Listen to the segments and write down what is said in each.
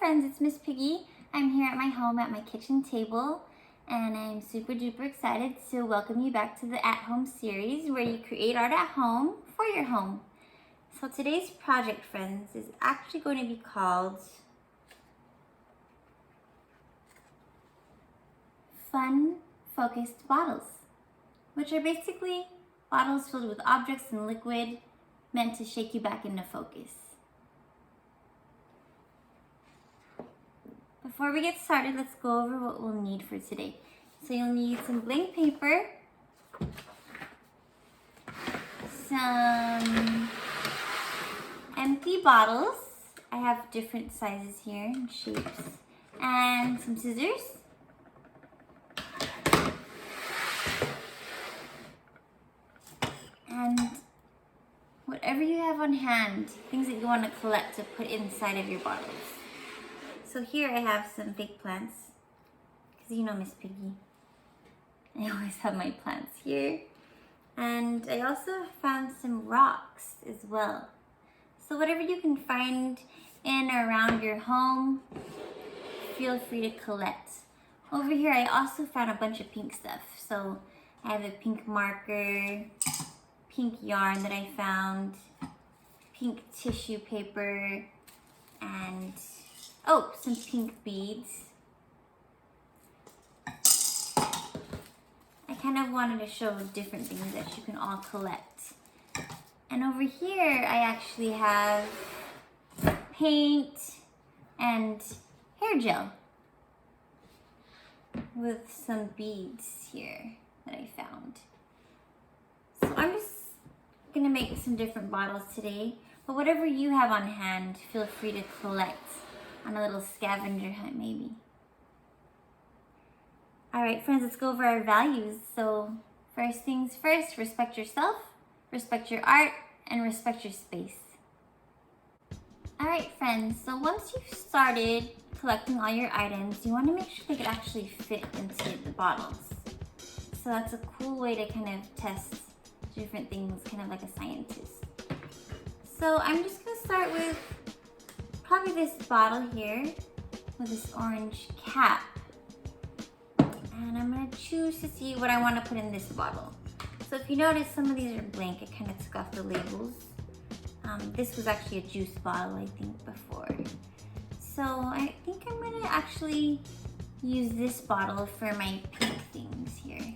friends, it's Miss Piggy. I'm here at my home at my kitchen table and I'm super duper excited to welcome you back to the At Home series where you create art at home for your home. So today's project, friends, is actually going to be called Fun Focused Bottles, which are basically bottles filled with objects and liquid meant to shake you back into focus. Before we get started, let's go over what we'll need for today. So you'll need some blank paper, some empty bottles. I have different sizes here and shapes, and some scissors. And whatever you have on hand, things that you want to collect to put inside of your bottles. So here I have some fake plants, because you know Miss Piggy. I always have my plants here. And I also found some rocks as well. So whatever you can find in or around your home, feel free to collect. Over here I also found a bunch of pink stuff. So I have a pink marker, pink yarn that I found, pink tissue paper, and some pink beads. I kind of wanted to show different things that you can all collect. And over here, I actually have paint and hair gel with some beads here that I found. So I'm just gonna make some different bottles today, but whatever you have on hand, feel free to collect on a little scavenger hunt maybe. All right, friends, let's go over our values. So first things first, respect yourself, respect your art, and respect your space. All right, friends, so once you've started collecting all your items, you want to make sure they could actually fit into the bottles. So that's a cool way to kind of test different things, kind of like a scientist. So I'm just gonna start with probably this bottle here with this orange cap. And I'm gonna choose to see what I wanna put in this bottle. So if you notice, some of these are blank. I kind of took off the labels. This was actually a juice bottle, I think, before. So I think I'm gonna actually use this bottle for my pink things here.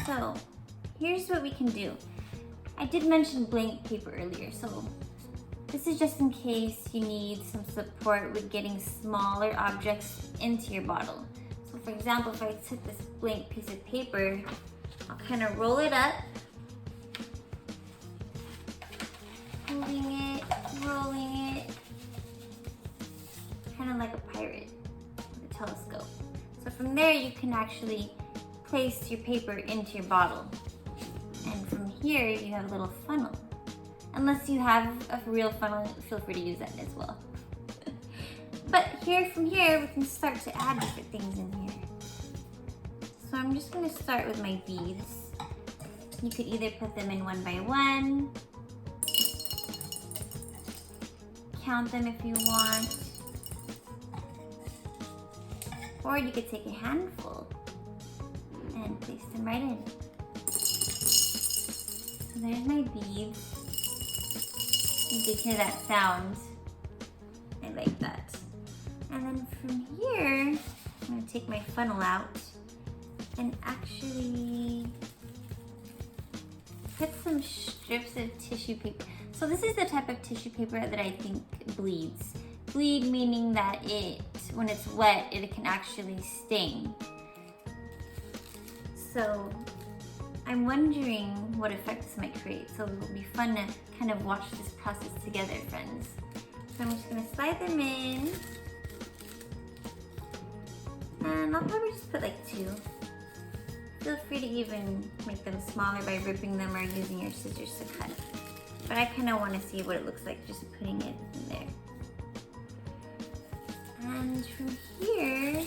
So here's what we can do. I did mention blank paper earlier, so this is just in case you need some support with getting smaller objects into your bottle. So for example, if I took this blank piece of paper, I'll kind of roll it up, holding it, rolling it, kind of like a pirate with a telescope. So from there you can actually place your paper into your bottle. And from here you have a little funnel. Unless you have a real funnel, feel free to use that as well. But from here, we can start to add different things in here. So I'm just gonna start with my beads. You could either put them in one by one, count them if you want, or you could take a handful and place them right in. So there's my beads. You can hear that sound. I like that. And then from here, I'm gonna take my funnel out and actually put some strips of tissue paper. So this is the type of tissue paper that I think bleeds. Bleed meaning that when it's wet, it can actually stain. So I'm wondering what effect this might create. So it will be fun to kind of watch this process together, friends. So I'm just gonna slide them in. And I'll probably just put like 2. Feel free to even make them smaller by ripping them or using your scissors to cut. But I kind of want to see what it looks like just putting it in there. And from here,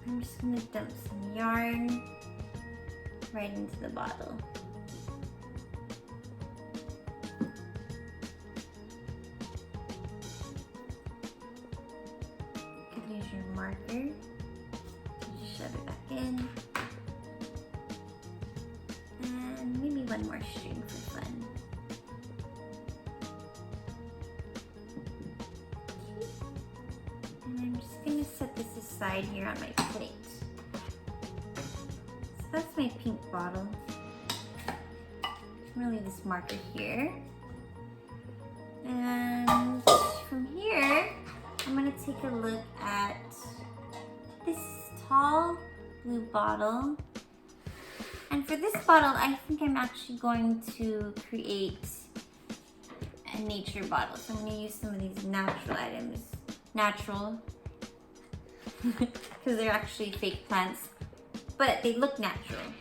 I'm just gonna dump some yarn right into the bottle. marker. Just shove it back in. And maybe one more string for fun. And I'm just gonna set this aside here on my plate. So that's my pink bottle. I'm gonna leave this marker here. And from here, I'm gonna take a look at this tall blue bottle. And for this bottle, I think I'm actually going to create a nature bottle. So I'm gonna use some of these natural items. Natural, because they're actually fake plants, but they look natural.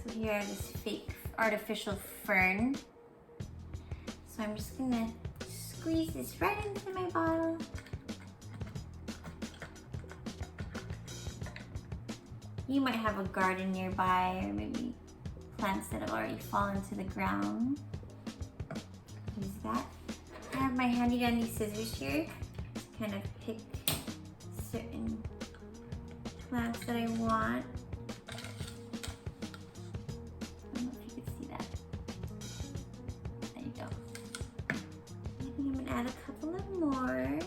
So here are this fake artificial fern. So I'm just gonna squeeze this right into my bottle. You might have a garden nearby, or maybe plants that have already fallen to the ground. Use that. I have my handy dandy scissors here to kind of pick certain plants that I want. I don't know if you can see that. There you go. I think I'm gonna add a couple of more.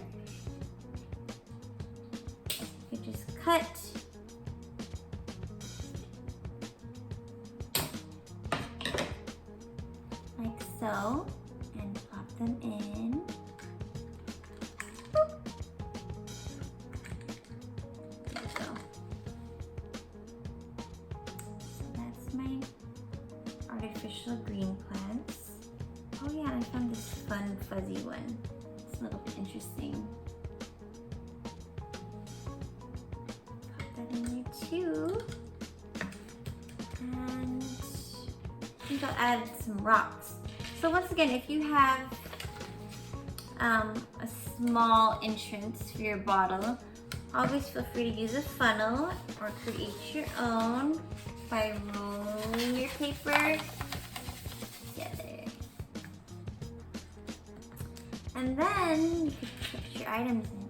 You just cut. Like so, and plop them in. Boop. There we go. So that's my artificial green plants. Oh yeah, I found this fun fuzzy one. It's a little bit interesting. Pop that in there too. And I think I'll add some rocks. So once again, if you have a small entrance for your bottle, always feel free to use a funnel or create your own by rolling your paper together. And then you can put your items in.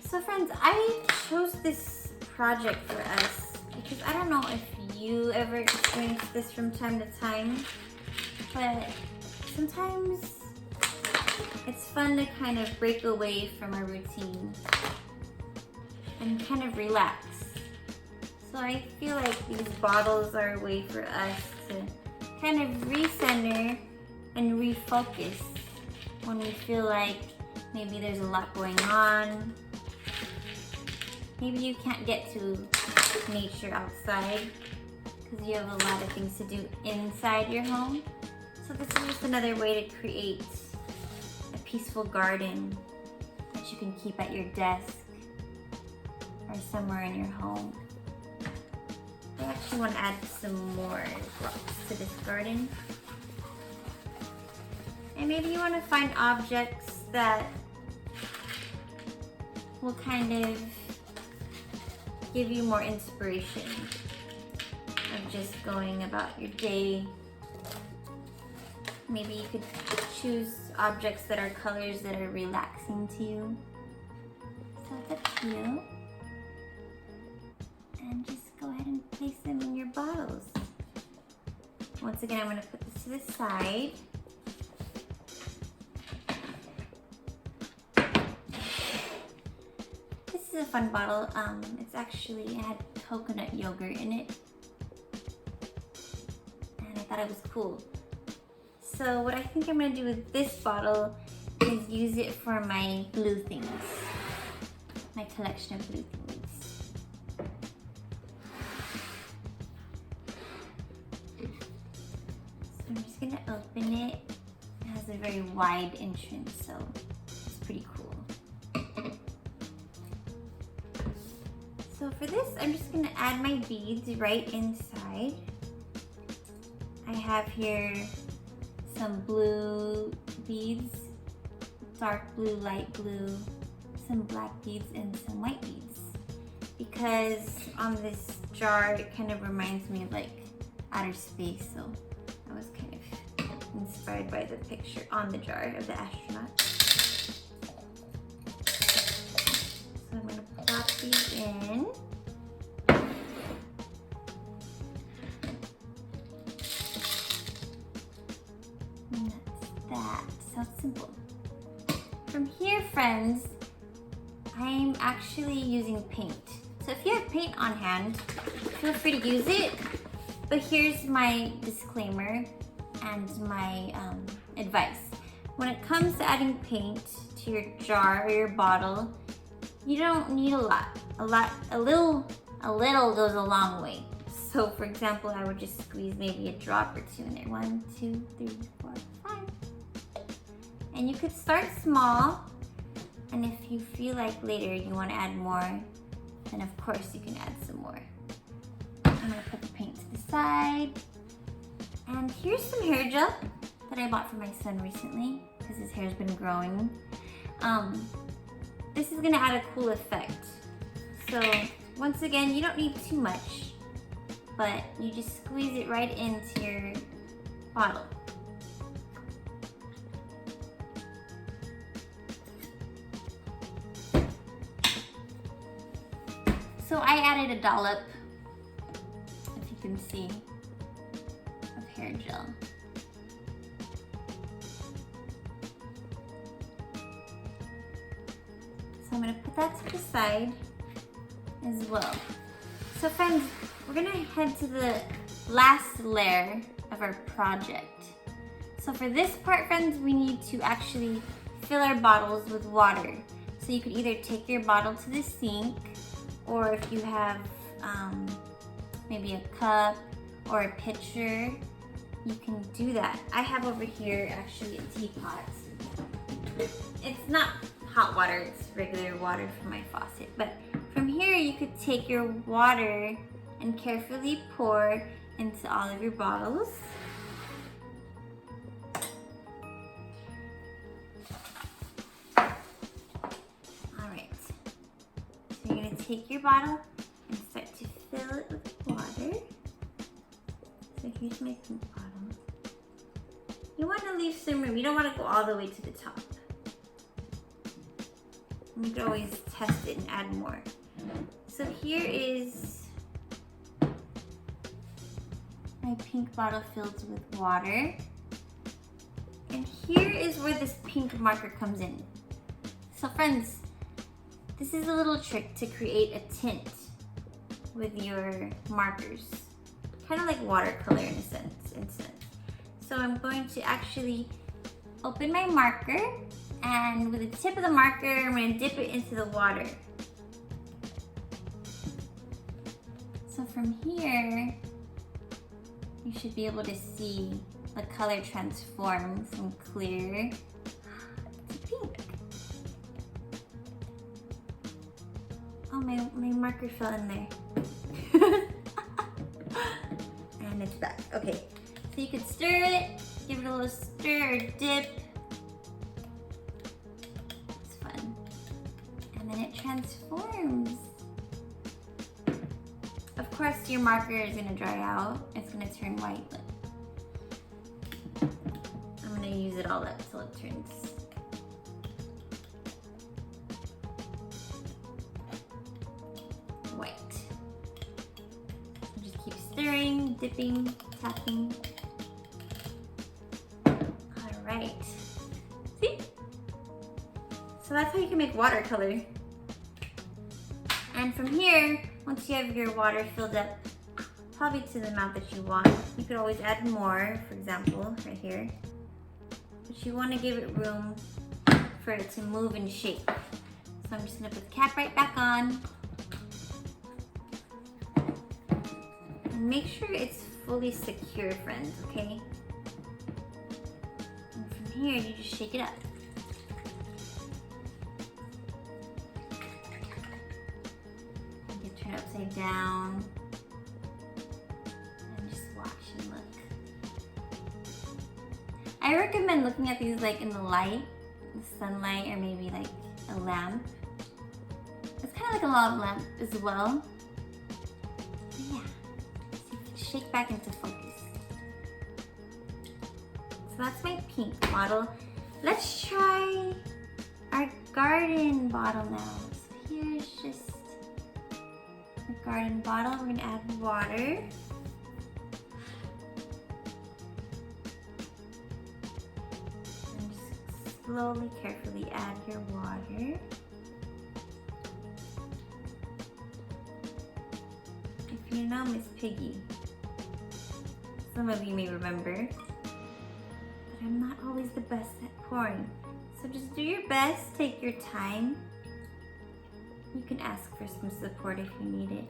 So friends, I chose this project for us because I don't know if you ever experience this from time to time, but sometimes it's fun to kind of break away from a routine and kind of relax. So I feel like these bottles are a way for us to kind of recenter and refocus when we feel like maybe there's a lot going on. Maybe you can't get to nature outside because you have a lot of things to do inside your home. So this is just another way to create a peaceful garden that you can keep at your desk or somewhere in your home. I actually want to add some more rocks to this garden. And maybe you want to find objects that will kind of give you more inspiration of just going about your day. Maybe you could choose objects that are colors that are relaxing to you. So it's up to you. And just go ahead and place them in your bottles. Once again, I'm going to put this to the side. This is a fun bottle. It's actually, it had coconut yogurt in it. And I thought it was cool. So what I think I'm going to do with this bottle is use it for my blue things. My collection of blue things. So I'm just going to open it. It has a very wide entrance, so it's pretty cool. So for this, I'm just going to add my beads right inside. I have here some blue beads, dark blue, light blue, some black beads, and some white beads. Because on this jar, it kind of reminds me of like outer space, so I was kind of inspired by the picture on the jar of the astronaut. So I'm gonna plop these in. And that's that. So simple. From here, friends, I'm actually using paint. So if you have paint on hand, feel free to use it. But here's my disclaimer and my advice. When it comes to adding paint to your jar or your bottle, you don't need a lot. A little goes a long way. So for example, I would just squeeze maybe a drop or two in there. 1, 2, 3, 4, 5. And you could start small, and if you feel like later you want to add more, then of course you can add some more. I'm gonna put the paint to the side. And here's some hair gel that I bought for my son recently because his hair's been growing. This is gonna add a cool effect. So once again, you don't need too much, but you just squeeze it right into your bottle. So I added a dollop, if you can see, of hair gel. So I'm gonna put that to the side as well. So friends, we're gonna head to the last layer of our project. So for this part, friends, we need to actually fill our bottles with water. So you could either take your bottle to the sink, or if you have maybe a cup or a pitcher, you can do that. I have over here actually a teapot. It's not hot water, it's regular water from my faucet. But from here you could take your water and carefully pour into all of your bottles. You're gonna take your bottle and start to fill it with water. So here's my pink bottle. You wanna leave some room. You don't wanna go all the way to the top. You can always test it and add more. So here is my pink bottle filled with water. And here is where this pink marker comes in. So friends, this is a little trick to create a tint with your markers. Kind of like watercolor in a sense. So I'm going to actually open my marker, and with the tip of the marker, I'm going to dip it into the water. So from here, you should be able to see the color transform from clear to pink. Oh, my marker fell in there. And it's back. Okay, so you could stir it, give it a little stir or dip. It's fun. And then it transforms. Of course, your marker is gonna dry out. It's gonna turn white, but I'm gonna use it all up till it turns white. So just keep stirring, dipping, tapping. All right. See? So that's how you can make watercolor. And from here, once you have your water filled up, probably to the amount that you want, you could always add more, for example, right here. But you want to give it room for it to move and shake. So I'm just going to put the cap right back on. And make sure it's fully secure, friends, okay? And from here, you just shake it up. You can turn it upside down. And just watch and look. I recommend looking at these like in the light, the sunlight, or maybe like a lamp. It's kind of like a log lamp as well. But yeah, see if it shake back into focus. So that's my pink bottle. Let's try our garden bottle now. So here's just the garden bottle. We're gonna add water. And just slowly, carefully add your water. If you know Miss Piggy, some of you may remember, but I'm not always the best at pouring. So just do your best, take your time. You can ask for some support if you need it.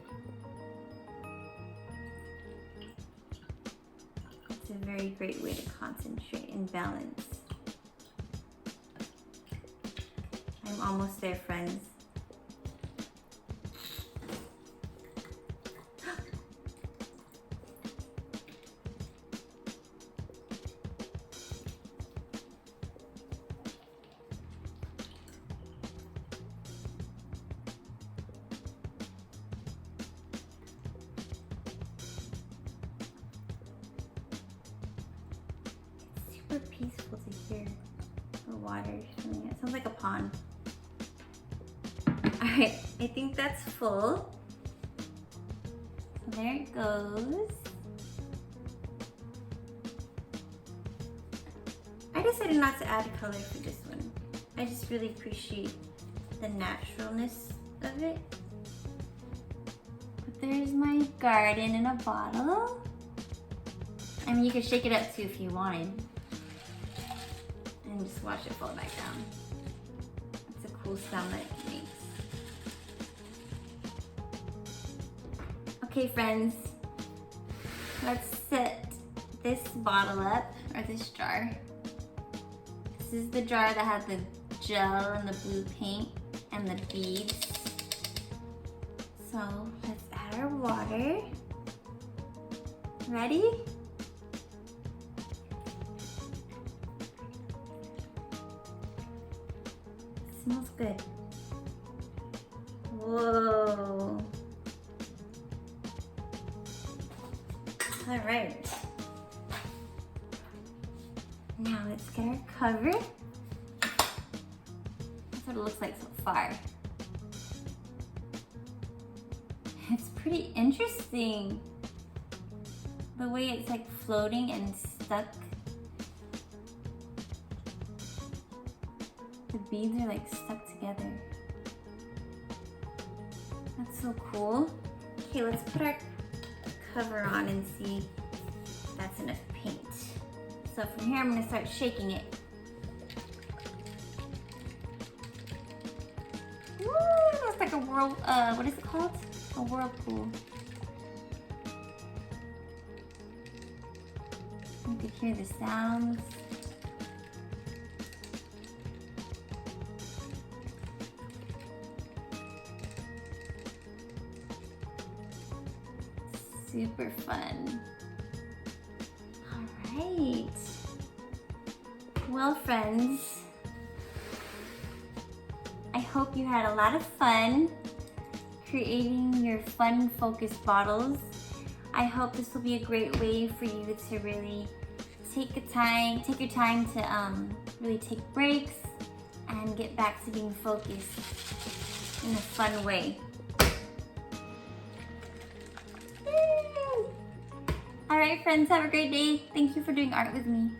It's a very great way to concentrate and balance. I'm almost there, friends. Super peaceful to hear the water. It sounds like a pond. Alright, I think that's full. So there it goes. I decided not to add color for this one. I just really appreciate the naturalness of it. But there's my garden in a bottle. I mean, you could shake it up too if you wanted. And just watch it fall back down. It's a cool sound that it makes. Okay, friends, let's set this bottle up, or this jar. This is the jar that has the gel and the blue paint and the beads. So let's add our water. Ready? Smells good. Whoa. All right. Now let's get our cover. That's what it looks like so far. It's pretty interesting. The way it's like floating and stuck. The beads are like stuck together. That's so cool. Okay, let's put our cover on and see if that's enough paint. So from here, I'm gonna start shaking it. Woo, it looks like a what is it called? A whirlpool. You can hear the sounds. Super fun. All right. Well, friends, I hope you had a lot of fun creating your fun focused bottles. I hope this will be a great way for you to really take your time to really take breaks and get back to being focused in a fun way. All right, friends, have a great day. Thank you for doing art with me.